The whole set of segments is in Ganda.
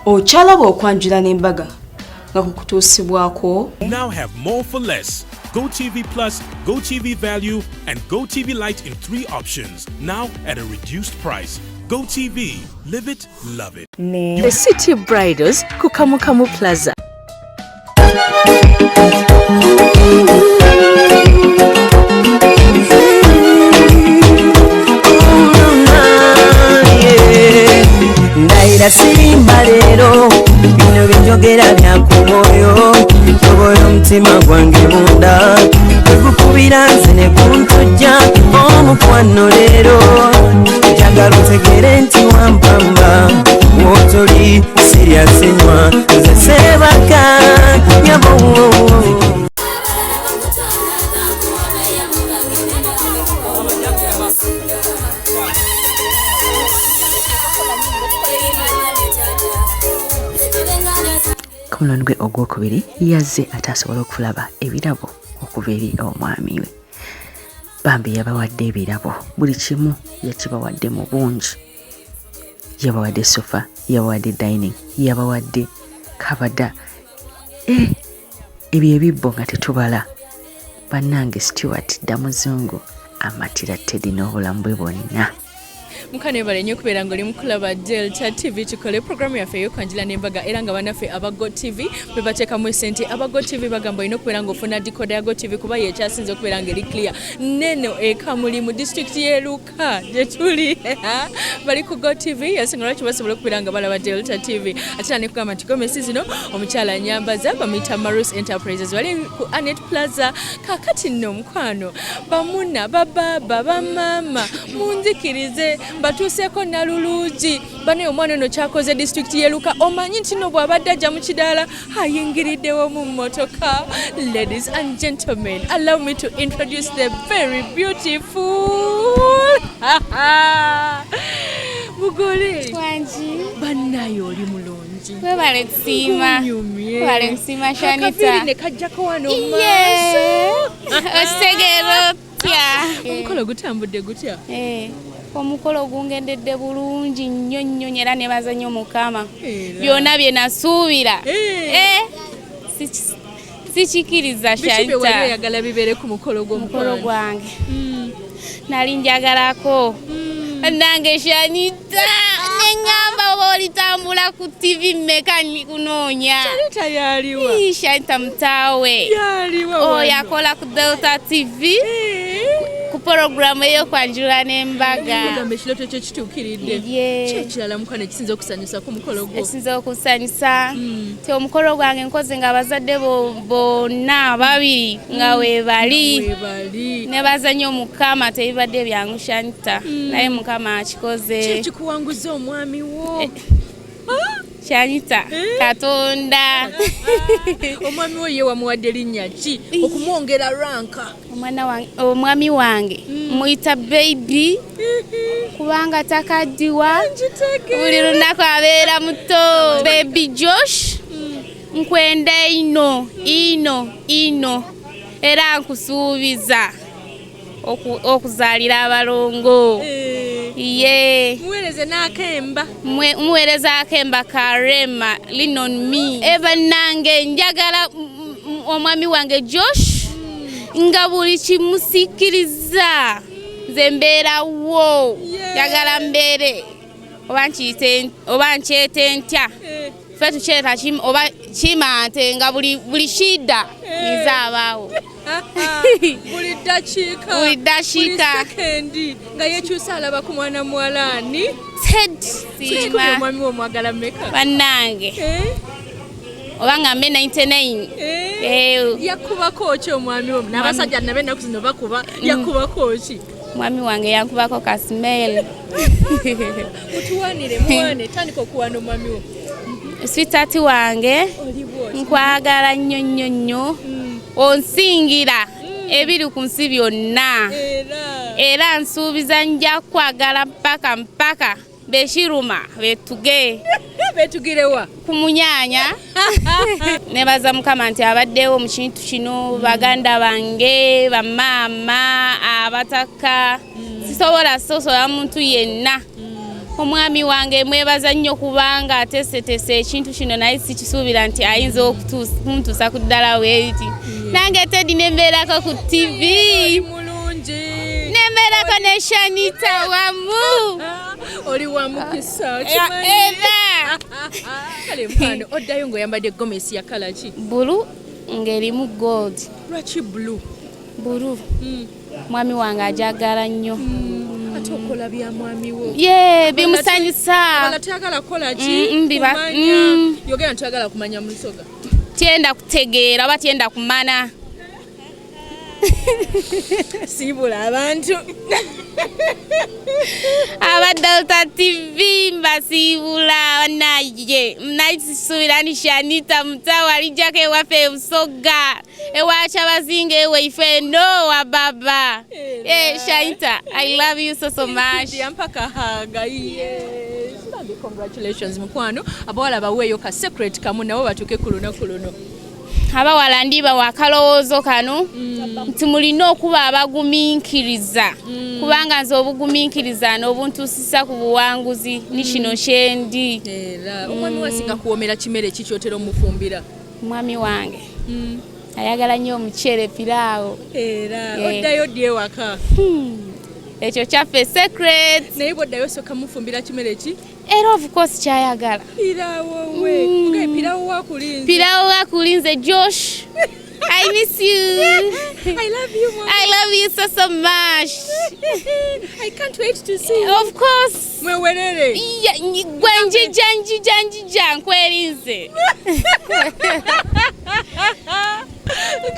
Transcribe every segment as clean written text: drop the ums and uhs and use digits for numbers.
Ochalaba okwanjula n'embaga nga kukutuusibwako. Now have more for less. GoTV Plus, GoTV Value, and GoTV Lite in 3 options. Now at a reduced price. GoTV. Live it, love it. The City Bridals Kukamukamu Plaza. Naira sirimba lero bino binjogera byakumoyo toboyo mutima gwange munda tekukubira nze ne kuntujja omukwano lero njagala otegere nti wampamba wotoli siryasenywa nze sebaka nyabo. Omulondwe ogwokubiri yazze atasobola okulaba ebirabo okuva eri omwami we. Bambi yabawadde ebirabo, buli kimu yakibawadde mu bungi. Yabawadde sofa, yabawadde dining, yabawadde kabada. Ebyo ebibbo nga tetubala. Bannange Stewart Damuzungu amatira Teddy n'obulamu bwe bwonna. Mukane bale nnyo kubeera ng'oli mu kulaba Delta TV tukole programu yaffe ey'okwanjula n'embaga era nga bannaffe aba GoTV be bateekamu esente. Aba GoTV bagamba olina okubeera ng'ofuna dikoda ya GoTV kuba yekyasinze okubeera ng'eri clear. Neno ekamuli mu district y'e Luka gye tuli bali ku GoTV yasinga lwaki basobola okubeera nga balaba Delta TV. Ate ne kugamba nti gomesi zino omukyala Nyambaza bamuyita Marus Enterprises bali ku Anet Plaza. Kaakati nno omukwano bamuna bababa bamama munzikirize batuuseeko naluluugi bano omwana ono kyakoze district y'e Luka omanyi nti no bw'abadde ajja mu kidaala ayingiriddewo mu mmotoka. Ladies and gentlemen, allow me to introduce the very beautiful mugole Kwanji bannayo oli mulungi webale kusima Shanita akaviri ne kajjako wano maaso osegero tya omukolo gutambudde gutya? Omukolo gungendedde bulungi nnyo era ne bazanyo Mukama byonna bye nasuubira sikikiriza Shanita wali oyagala bibeere ku mukolo gwange nali njagalako nange Shanita neŋŋamba oba olitambula ku TV mmeka kunoonya Shanita yaliwa Shanita mutaawe yakola ku Delta TV ku programu ey'okwanjula n'embaga. Mugamba ekiroto kyo kituukiridde. Ki ekirala mukwano ekisinza okusanyusa ku mukolo gwo? Ekisinza okusanyusa ti omukolo gwange nkoze ng'abazadde bonna babiri nga weebali ne bazannya Mukama tebibadde byangu Shanita naye Mukama akikoze. Ki ekikuwanguza omwami wo? Shanita Katonda omwami wo ye wamuwadde linnya ki okumwongera ranka? Omwami wange muyita baby kubanga takaddiwa buli lunaku abeera muto. Baby Josh nkwenda ino era nkusuubiza okuzaalira abalongo. Muweereza akemba karema linon me eva nange njagala omwami wange Josh nga buli kimusikiriza nze mbeerawo njagala mbeere oba nkyete ntya ffe tukyeta oba kimante nga buli shida nizabaawo buli dakiika sekendi nga yekyusa alaba ku mwana muwalaani sima omwami wo omwagala mmeka bannange oba nga mbe 99 yakubako ki omwami wo n'abasajja nabe ennaku zino bakuba yakubako ki? Mwami wange yankubako kasimel mutuwanire tandika okuwana omwami wo. Sweetheart wange nkwagala nnyo onsingira ebiri ku nsi byonna era nsuubiza nja kwagala mpaka beshiruma betugirewa ku munyaanya nebaza Mukama nti abaddewo mu kintu kino baganda bange bamaama abataka sisobola sosola muntu yenna omwami wange mwebaza nnyo kubanga ateeseteese ekintu kino naye sikisuubira nti ayinza okuntuusa ku ddala weeti nange Teddy nembeerako ku TV nembeerako ne Shanita wamu oli wamukisa era kale mpano oddayo ng'oyambadde gomesi ya kala ki bulu ng'erimu gold lwaki blue bulu mwami wange ajagala nnyo ate okola bya mwami wo ye bimusanyusa wala tayagala kola ki kumanya yogera ntayagala kumanya musoga tyenda kutegeera oba tyenda kumana siibula abantu Delta TV mbasiibula naye naisubira ni Shanita mtawa alijako ewaffe Busoga ewacha bazinga ewaife no wa baba Shanita I love you so much yampaka haga yes congratulations mukwano abawala baweeyo ka secret kamu nabo batuke ku lunaku luno abawala ndiba wakalowoozo kano nti mulina okuba abagumiikiriza kubanga nze obugumiikiriza n'obuntuusisa ku buwanguzi ni kino kyendi era omwami wasinga kuwomera kimere kikyotera omufumbira mwami wange ayagala nnyo omuceere piraawo era oddayo ddi ewaka ekyo kyaffe secret naye bwoddayo soka mufumbira kimere ki era of course kyayagala piraawo we mugaye piraawo wakulinze Josh I miss you. I love you, Mama. I love you so much. I can't wait to see you. Of course. Mwewerere. Gwenjija nkwerinze.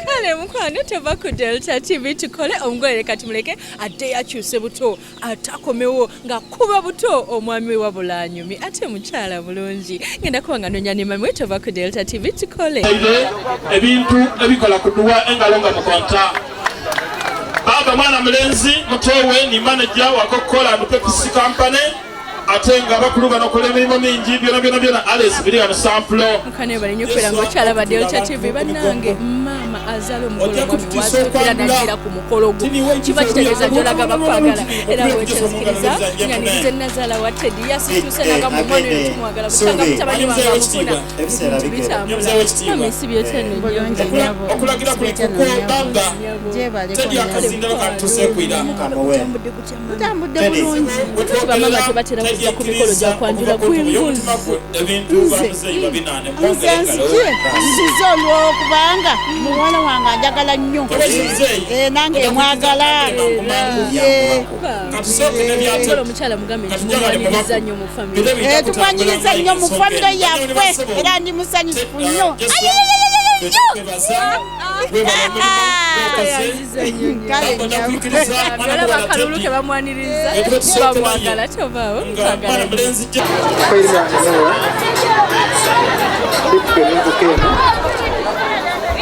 Kale mukwano teva ku Delta TV tukole omugole kati muleke ate yakyuse buto atakomewo nga kuba buto omwami wa bulanyumi ate mukyala bulungi ngenda kubanga nonya ne mami teva ku Delta TV tukole ebintu ebikola kuduwa engalonga mukonta baba mwana mulenzi mutowe ni manager wa Coca-Cola Pepsi Company atenga bakuluga nokola emirimu mingi byona Alice biriga no sample mukane bali nyokwera ngo kyala ba Delta TV banange mama azalo mukolo mwami wazo najira ku mukolo gwo kiba kitegeeza jolaga bakwagala era wekyezikiriza nyanirize nazala wa Teddy yasituse naga mu mwana tumwagala kutanga mutabani wange amufuna bitambula misibye tene okulagira ku banga Teddy akazindalo katuse kwira mutambudde bulungi bamama tebatera kuza ku mikolo gya Kwanjula kwinguzi nzize olwokubanga muwala wange ajagala nnyo nange mwagala omukyala mugambe ntumwanyiriza nnyo mu famire tumwanyiriza nnyo mu famire yaffe era ndi musanyufu nnyo akalulu ke bamwaniriza bamwagala tovaawo twagala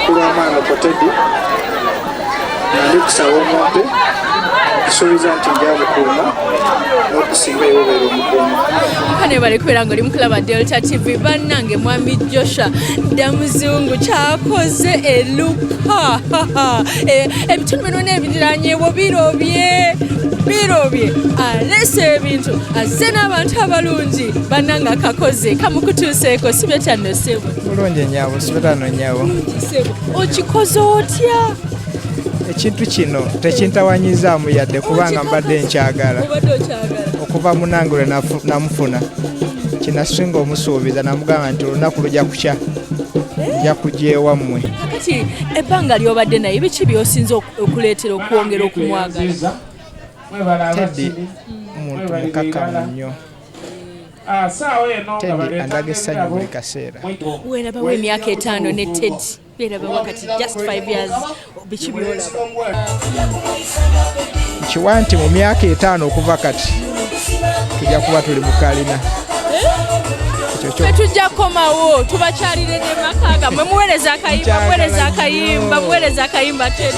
kulwamaana kwa Teddy nali kusaba omuntu okusuubiza nti njabukuuma n'okusinga ewobeera omukuuma mukane bali kubeera nga oli mukulaba Delta TV bannange mwami Joshua Damuzungu kyakoze eluka ebitundu bino n'ebiranyewo birobye alese ebintu azze n'abantu abalungi bannange akakoze kamukutuuseeko si betyano sebo bulungi nyaabo si betano nyaabo okikoze otya ekintu kino tekintawanyizaamu yadde kubanga mbadde nkyagala okuva munange namufuna kinasinga omusuubiza namugamba nti olunaku lujja kukya nja kujja ewammwe kati ebbanga lyobadde naye biki byosinza okuleetera okwongera okumwagala Teddy muntu mukakamu nnyo Teddy andaga essanyu buli kaseera weerabawo emyaka 5 ne Teddy beeraba wakati just 5 years biki byolaba nkiwa nti mu myaka 5 okuva kati tujja kuba tuli mu kalina tujja komawo tubakyalire ne makaaga mwe muweereza akayimba Teddy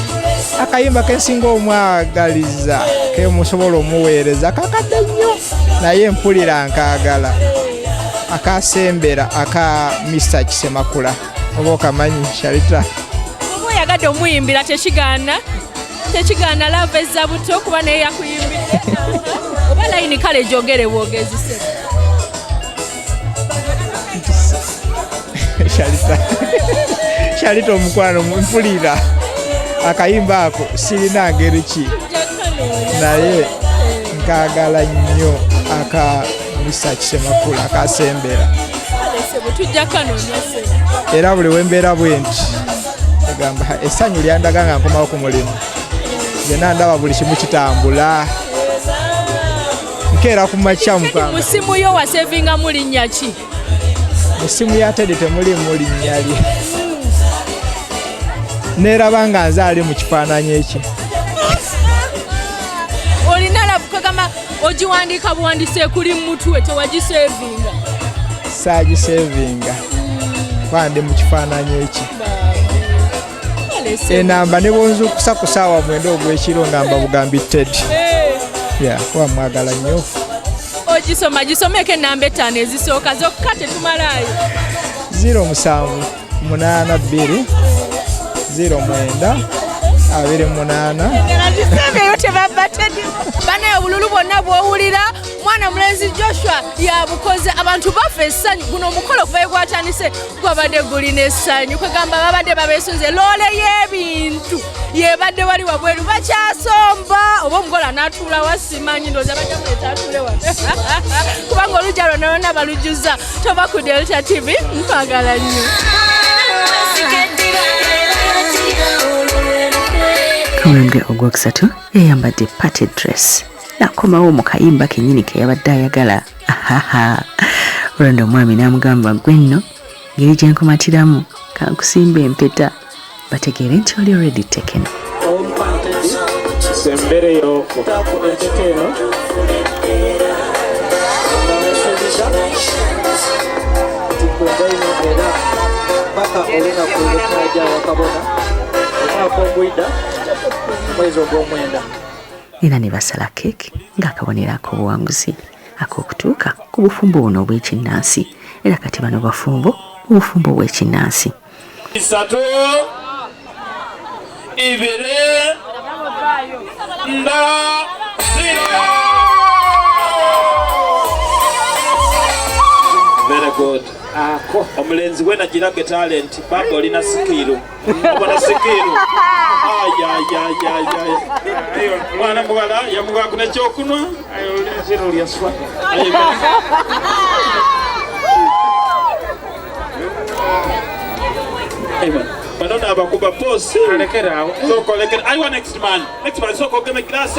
akayimba kensinga omwagaliza ke musobola omuweereza kakadde nnyo naye mpulira nkaagala akasembera aka Mr. Kisemakula oba okamanyi Sharita oba oyagadde omuyimbira tekigaana lava ezza buto kuba naye yakuyimbidde oba line kale jogere bwogezise Shalita omukwano mpulira akayimba ako sirina ngeri ki naye nkagala nnyo aka Mr. Kisemakulu akasembera era buli wembeera bwenti egamba essanyu lyandaga nga nkomawo ku mulimu zena ndaba buli kimu kitambula nkeera ku makya mukamba musimu yo wasevinga mulinnya ki musimu ya Teddy temulimu linnya lye neeraba nga nze ali mu kifaananyi eki olina labukagamba ogiwandiika buwandise kuli mutwe tewagisevinga saagisevinga kwandi mu kifaananyi eki enamba ne bonzukusa ku ssaawa 9 ogw'ekiro ngamba bugambi Teddy kuba mwagala nnyo ogisoma gisomeko enamba 5 ezisooka zokka tetumalayo 07 82 09 banaye obululu bwonna bwowulira mwana mulenzi Joshua yabukoze abantu baffe essanyu guno omukolo kuva gwatandise gwabadde gulina essanyu kwegamba babadde babeesunze loole y'ebintu yebadde wali wabweru bakyasomba oba omukola n'atuula wasimanyi ndooza bajja muleta atuule wa kubanga olujja lwonna lwonna balujjuza toba ku Delta TV mpagala nnyo Omwenge ogwokusatu yayambadde party dress nakomawo mu kayimba kennyini ke yabadde ayagala olwanda omwami n'amugamba gwe nno ngeri gye nkomatiramu kankusimba empeta bategeere nti oli already taken sembereyo kutaku entekeno tikungaino era paka olina kulekaja wakabona omwaka ogwida mwezi ogw'omwenda era ne basala keeki ng'akabonero ak'obuwanguzi ak'okutuuka ku bufumbo buno obw'ekinnansi era kati bano bafumbo obufumbo obw'ekinnansi 3 ibere nda very good ako omulenzi we nagiraga talent baba olina sikiru obona sikiru mwana muwala yamuwa kuna kyokunwa oliziro lyaswa Banana abakuba posi alekera so kolekera I want next man so kogeme class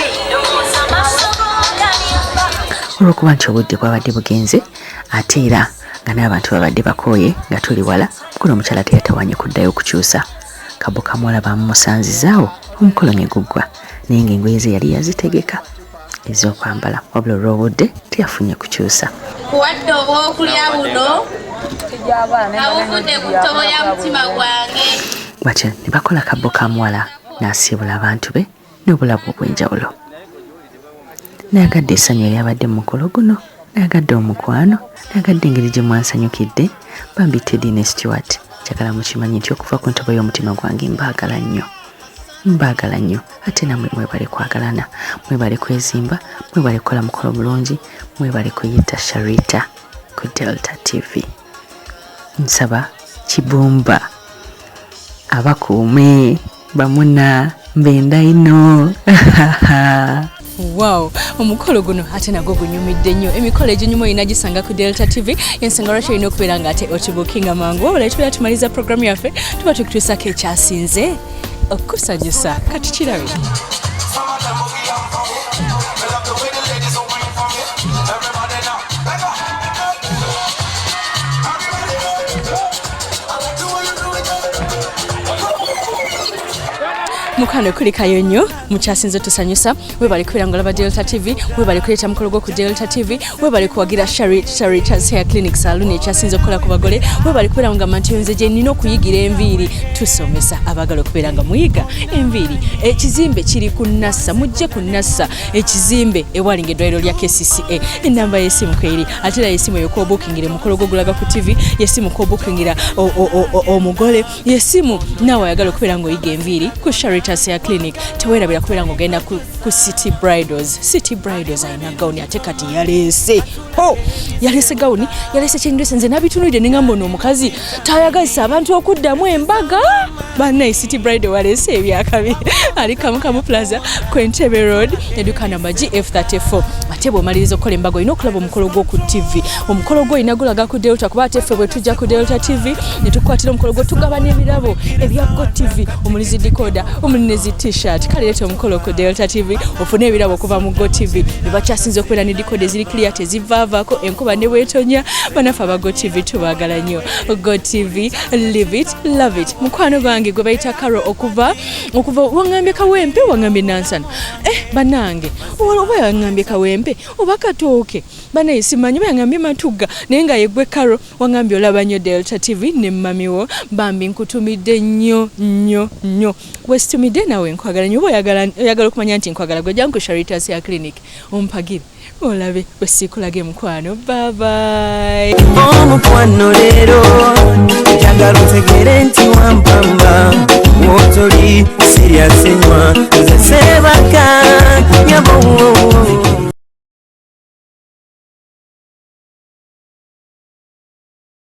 olwokuba nti obudde bwabadde bugenze ate era nga n'abantu babadde bakooye nga tuli wala mukulu omukyala teyatawanye kuddayo okukyusa kabo kamwala bamusanzizaawo omukolo ne guggwa naye ng'engoye ze yali yazitegeka ez'okwambala wabula olw'obudde teyafunye kukyusa kuwadde obwokulya buno abuvudde ku ttobo ya mutima gwange batyo ne bakola kabo kamuwala n'asiibula abantu be n'obulabu obw'enjawulo nayagadde essanyu eryabadde mu mukolo guno nayagadde omukwano nayagadde engeri gye mwansanyukidde bambi Teddy ne Stewart kyagala mukimanyi nti okuva ku ntobo y'omutima gwange mbaagala nnyo ate nammwe mwebale kwagalana mwebale kwezimba mwebale kukola mukolo bulungi mwebale kuyita Sharita ku Delta TV nsaba kibumba abakuume bamuna mbenda ino Wow, omukolo guno ate nagwo gunyumidde nnyo. Emikolo eginyuma inagisanga ku Delta TV. Ensonga lwaki olina okubeera nga ate okibukinga mangu. Wabula tubeera tumaliza programu yaffe tuba tukituusako ekyasinze okusanyusa. Kati kirabe. Mukano kuli kayonyo mukyasinze tusanyusa webali kubeera ngolaba Delta TV webali kuleeta mukolo gwo ku Delta TV webali kuwagira Sharita's Hair Clinic Salon ekyasinze okukola ku bagole webali kubeera nga manti nze gye nnina okuyigira enviiri tusomesa abagala okubeera nga muyiga enviiri ekizimbe kiri ku Nassa mujje ku Nassa ekizimbe ewalinga eddwaliro lya KCCA enamba y'essimu kweri ate era y'essimu ey'okuba obuukingire mukolo gwo gulaga ku TV y'essimu ko obuukingira omugole y'essimu naawe ayagala okubeera ng'oyiga enviiri ku Sharita's Charitas ya clinic tewerabira kubeera ng'ogenda ku City Bridals ayina gawuni ate kati yaleese gawuni yaleese kyendese nze nabitunulide nengamba ono omukazi tayagazisa abantu okuddamu embaga bannaye City Bridal waleese ebyakabi ali Kamukamu Plaza Kwentebe Road eduka namba GF34 ate bw'omaliriza okukola embaga olina okulaba omukolo gwo ku TV omukolo gwo olina gulaga ku Delta kuba ate ffe bwe tujja ku Delta TV ne tukwatira omukolo gwo tugaba n'ebirabo ebya Go TV omulizi decoder omulinezi t-shirt kale leeta omukolo ku Delta TV ofune ebirabo okuva mu Go TV ne bakyasinze okubeera ne decoder ziri clear tezivaavaako enkuba ne bwetonya banafe aba Go TV tubaagala nnyo Go TV live it love it mukwano bange gwe bayita Karo okuva wangambye kawempe wangambye nansana banange oba yangambye kawempe oba katooke banaye simanyi bayangambye matuga naye nga yegwe Karo wangambye olaba nnyo Delta TV ne mamiwo bambi nkutumidde nnyo wesitumidde nawe nkwagala nnyo oba oyagala okumanya nti nkwagala gwe jangu Charitas ya clinic ompagire olabe wesikulage mukwano bye omukwano leero njagala otegere nti wampamba